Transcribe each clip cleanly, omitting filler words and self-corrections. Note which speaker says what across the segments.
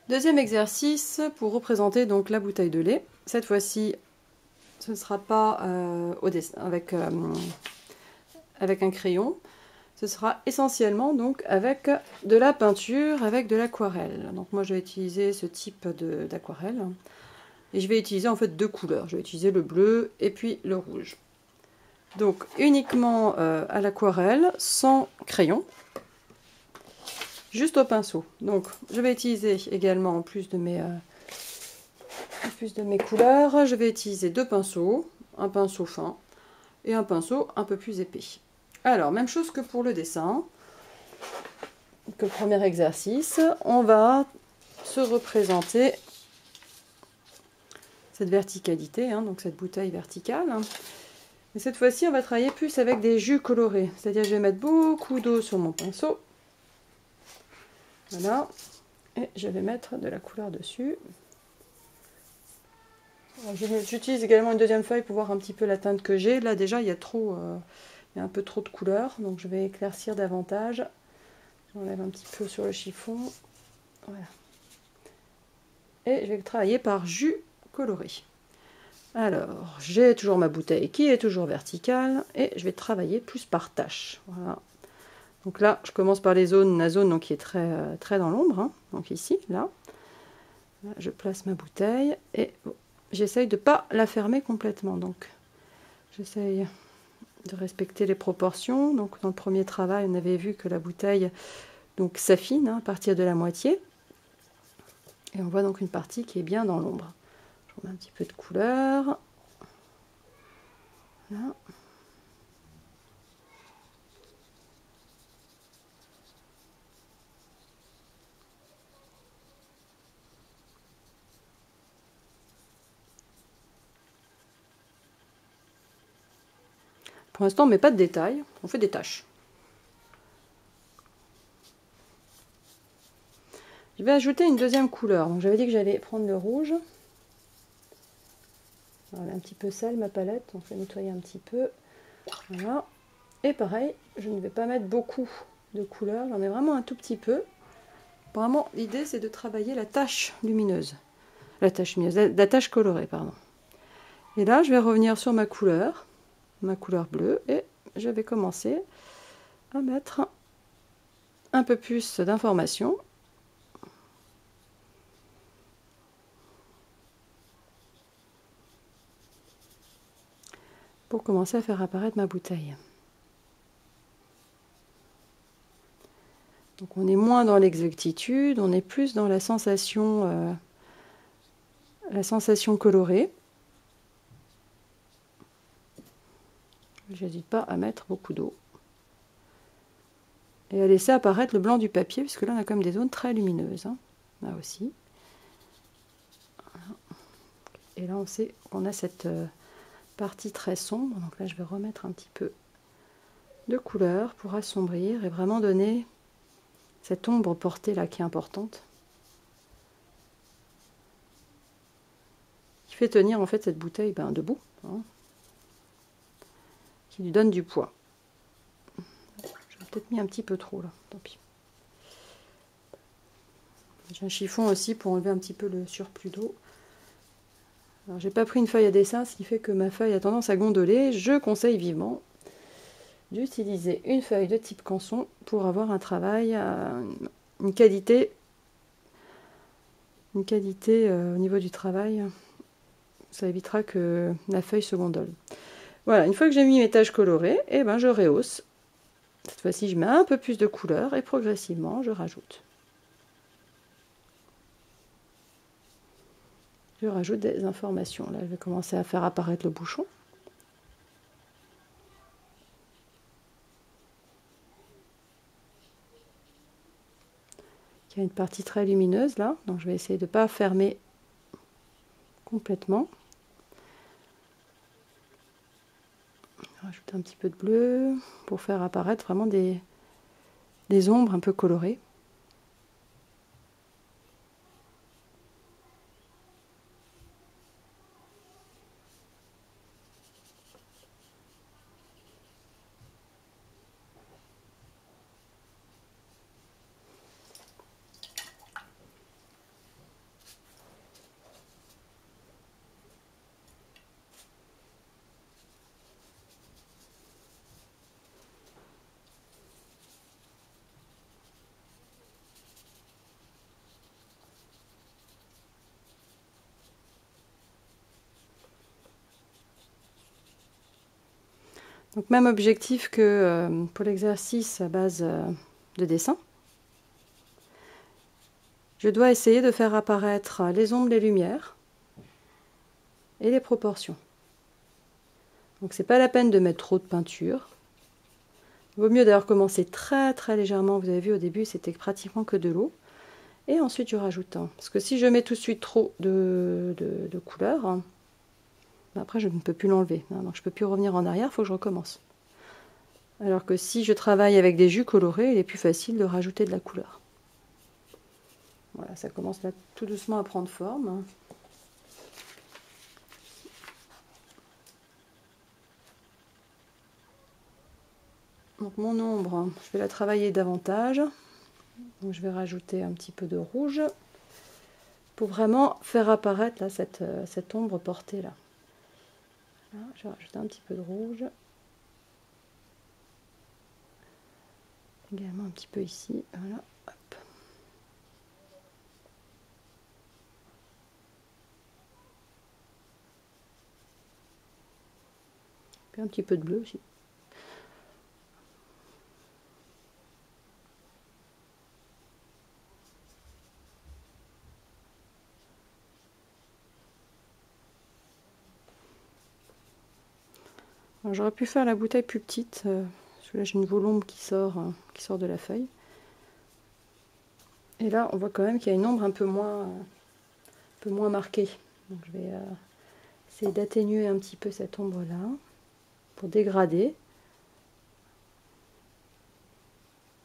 Speaker 1: Deuxième exercice pour représenter donc la bouteille de lait. Cette fois-ci, ce ne sera pas au dessin avec un crayon. Ce sera essentiellement donc avec de la peinture, avec de l'aquarelle. Donc moi je vais utiliser ce type d'aquarelle. Et je vais utiliser en fait deux couleurs. Je vais utiliser le bleu et puis le rouge. Donc uniquement à l'aquarelle, sans crayon. Juste au pinceau. Donc je vais utiliser également, en plus de mes couleurs, je vais utiliser deux pinceaux. Un pinceau fin et un pinceau un peu plus épais. Alors, même chose que pour le dessin. Que le premier exercice, on va se représenter cette verticalité, donc cette bouteille verticale. Et cette fois-ci, on va travailler plus avec des jus colorés. C'est-à-dire, je vais mettre beaucoup d'eau sur mon pinceau. Voilà. Et je vais mettre de la couleur dessus. J'utilise également une deuxième feuille pour voir un petit peu la teinte que j'ai. Là, déjà, il y a un peu trop de couleur. Donc, je vais éclaircir davantage. J'enlève un petit peu sur le chiffon. Voilà. Et je vais travailler par jus coloré. Alors, j'ai toujours ma bouteille qui est toujours verticale. Et je vais travailler plus par tâche. Voilà. Donc là, je commence par la zone donc, qui est très dans l'ombre. Donc ici, là. Je place ma bouteille et j'essaye de ne pas la fermer complètement. Donc, j'essaye de respecter les proportions. Donc, dans le premier travail, on avait vu que la bouteille s'affine à partir de la moitié. Et on voit donc une partie qui est bien dans l'ombre. Je remets un petit peu de couleur. Voilà. Pour l'instant, on ne met pas de détails, on fait des taches. Je vais ajouter une deuxième couleur. Donc, j'avais dit que j'allais prendre le rouge. Voilà, un petit peu sale ma palette, on fait nettoyer un petit peu. Voilà. Et pareil, je ne vais pas mettre beaucoup de couleurs, j'en ai vraiment un tout petit peu. Vraiment, l'idée c'est de travailler la tache lumineuse. La tache colorée, pardon. Et là, je vais revenir sur ma couleur bleue, et je vais commencer à mettre un peu plus d'informations. Pour commencer à faire apparaître ma bouteille. Donc on est moins dans l'exactitude, on est plus dans la sensation colorée. J'hésite pas à mettre beaucoup d'eau. Et à laisser apparaître le blanc du papier, puisque là on a quand même des zones très lumineuses. Là aussi. Et là on sait qu'on a cette partie très sombre. Donc là je vais remettre un petit peu de couleur pour assombrir et vraiment donner cette ombre portée là qui est importante. Qui fait tenir en fait cette bouteille debout. Qui lui donne du poids. J'ai peut-être mis un petit peu trop là, tant pis. J'ai un chiffon aussi pour enlever un petit peu le surplus d'eau. Alors j'ai pas pris une feuille à dessin, ce qui fait que ma feuille a tendance à gondoler. Je conseille vivement d'utiliser une feuille de type canson pour avoir un travail, une qualité au niveau du travail. Ça évitera que la feuille se gondole. Voilà, une fois que j'ai mis mes taches colorées, et je rehausse. Cette fois-ci, je mets un peu plus de couleur et progressivement, je rajoute. Je rajoute des informations. Là, je vais commencer à faire apparaître le bouchon. Il y a une partie très lumineuse là, donc je vais essayer de ne pas fermer complètement. Rajouter un petit peu de bleu pour faire apparaître vraiment des ombres un peu colorées. Donc même objectif que pour l'exercice à base de dessin. Je dois essayer de faire apparaître les ombres, les lumières et les proportions. Donc c'est pas la peine de mettre trop de peinture. Il vaut mieux d'ailleurs commencer très très légèrement. Vous avez vu au début c'était pratiquement que de l'eau. Et ensuite je rajoute un. Parce que si je mets tout de suite trop de couleur, après je ne peux plus l'enlever. Donc je ne peux plus revenir en arrière, il faut que je recommence. Alors que si je travaille avec des jus colorés, il est plus facile de rajouter de la couleur. Voilà, ça commence là tout doucement à prendre forme. Donc mon ombre, je vais la travailler davantage. Donc je vais rajouter un petit peu de rouge pour vraiment faire apparaître là, cette ombre portée là. Là. Je vais rajouter un petit peu de rouge. Également un petit peu ici. Voilà. Hop. Puis un petit peu de bleu aussi. J'aurais pu faire la bouteille plus petite, parce que là j'ai une volombe qui sort de la feuille. Et là on voit quand même qu'il y a une ombre un peu moins marquée. Donc je vais essayer d'atténuer un petit peu cette ombre là, pour dégrader.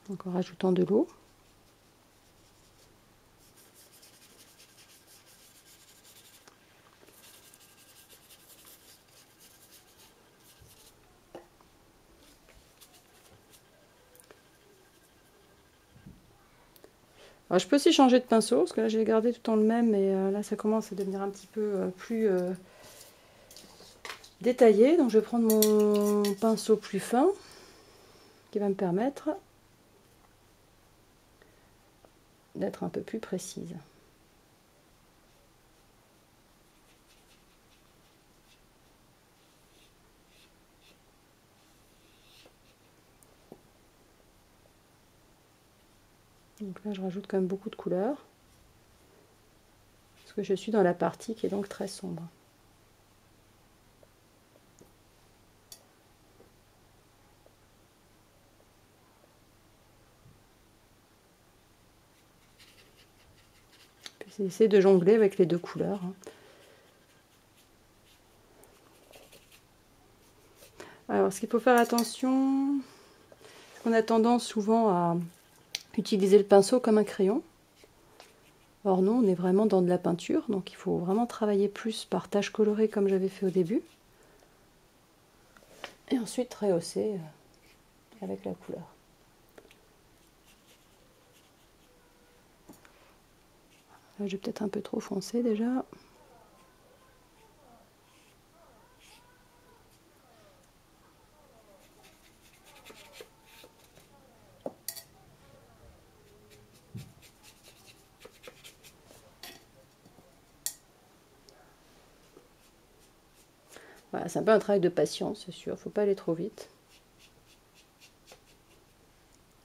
Speaker 1: Donc en rajoutant de l'eau. Alors, je peux aussi changer de pinceau, parce que là j'ai gardé tout le temps le même, mais là ça commence à devenir un petit peu plus détaillé. Donc je vais prendre mon pinceau plus fin, qui va me permettre d'être un peu plus précise. Donc là je rajoute quand même beaucoup de couleurs, parce que je suis dans la partie qui est donc très sombre. Puis essayer de jongler avec les deux couleurs. Alors ce qu'il faut faire attention, on a tendance souvent à utiliser le pinceau comme un crayon. Or non, on est vraiment dans de la peinture, donc il faut vraiment travailler plus par taches colorées comme j'avais fait au début. Et ensuite rehausser avec la couleur. Là j'ai peut-être un peu trop foncé déjà. Voilà, c'est un peu un travail de patience, c'est sûr, faut pas aller trop vite.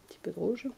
Speaker 1: Un petit peu de rouge.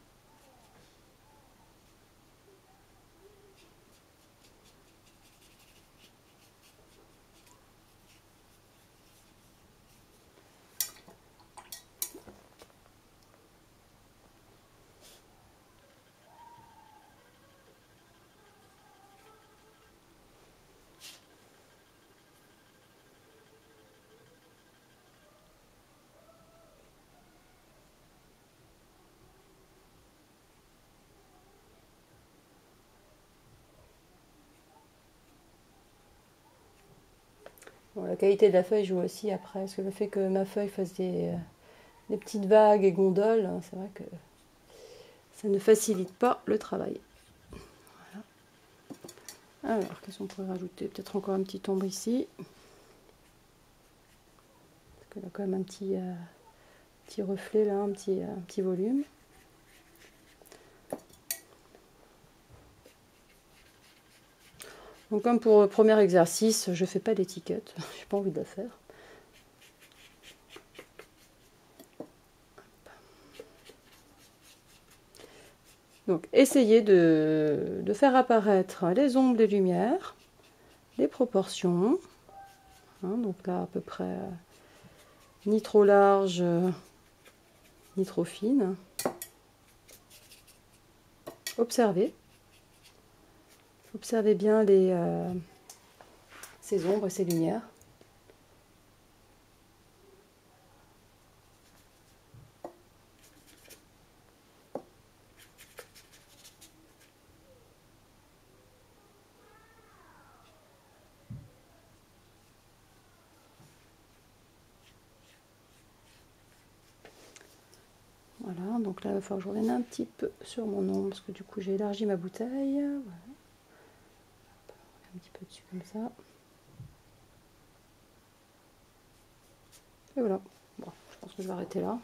Speaker 1: Bon, la qualité de la feuille joue aussi après, parce que le fait que ma feuille fasse des petites vagues et gondoles, c'est vrai que ça ne facilite pas le travail. Voilà. Alors, qu'est-ce qu'on pourrait rajouter? Peut-être encore un petit ombre ici. Parce qu'il y a quand même un petit reflet là, un petit volume. Donc comme pour le premier exercice, je ne fais pas d'étiquette, j'ai pas envie de la faire. Donc essayez de faire apparaître les ombres, les lumières, les proportions. Hein, donc là à peu près ni trop large ni trop fine. Observez. Observez bien ces ombres et ces lumières. Voilà, donc là il va falloir que je revienne un petit peu sur mon ombre parce que du coup j'ai élargi ma bouteille. Voilà. Un petit peu dessus comme ça. Et voilà. Bon, je pense que je vais arrêter là.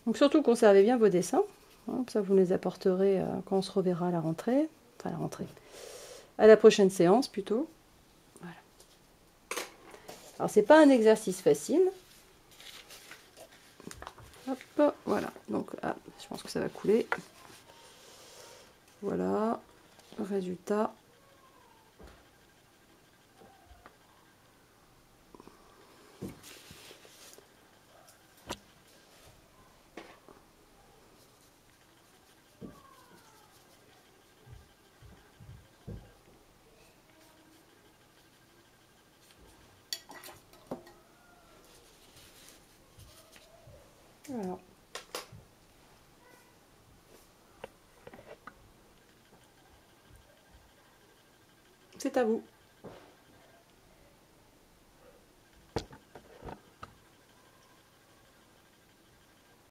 Speaker 1: Donc surtout conservez bien vos dessins. Hein, comme ça vous les apporterez quand on se reverra à la rentrée. Enfin à la rentrée. À la prochaine séance plutôt. Voilà. Alors c'est pas un exercice facile. Hop, voilà. Donc je pense que ça va couler. Voilà. Résultat. Voilà. C'est à vous.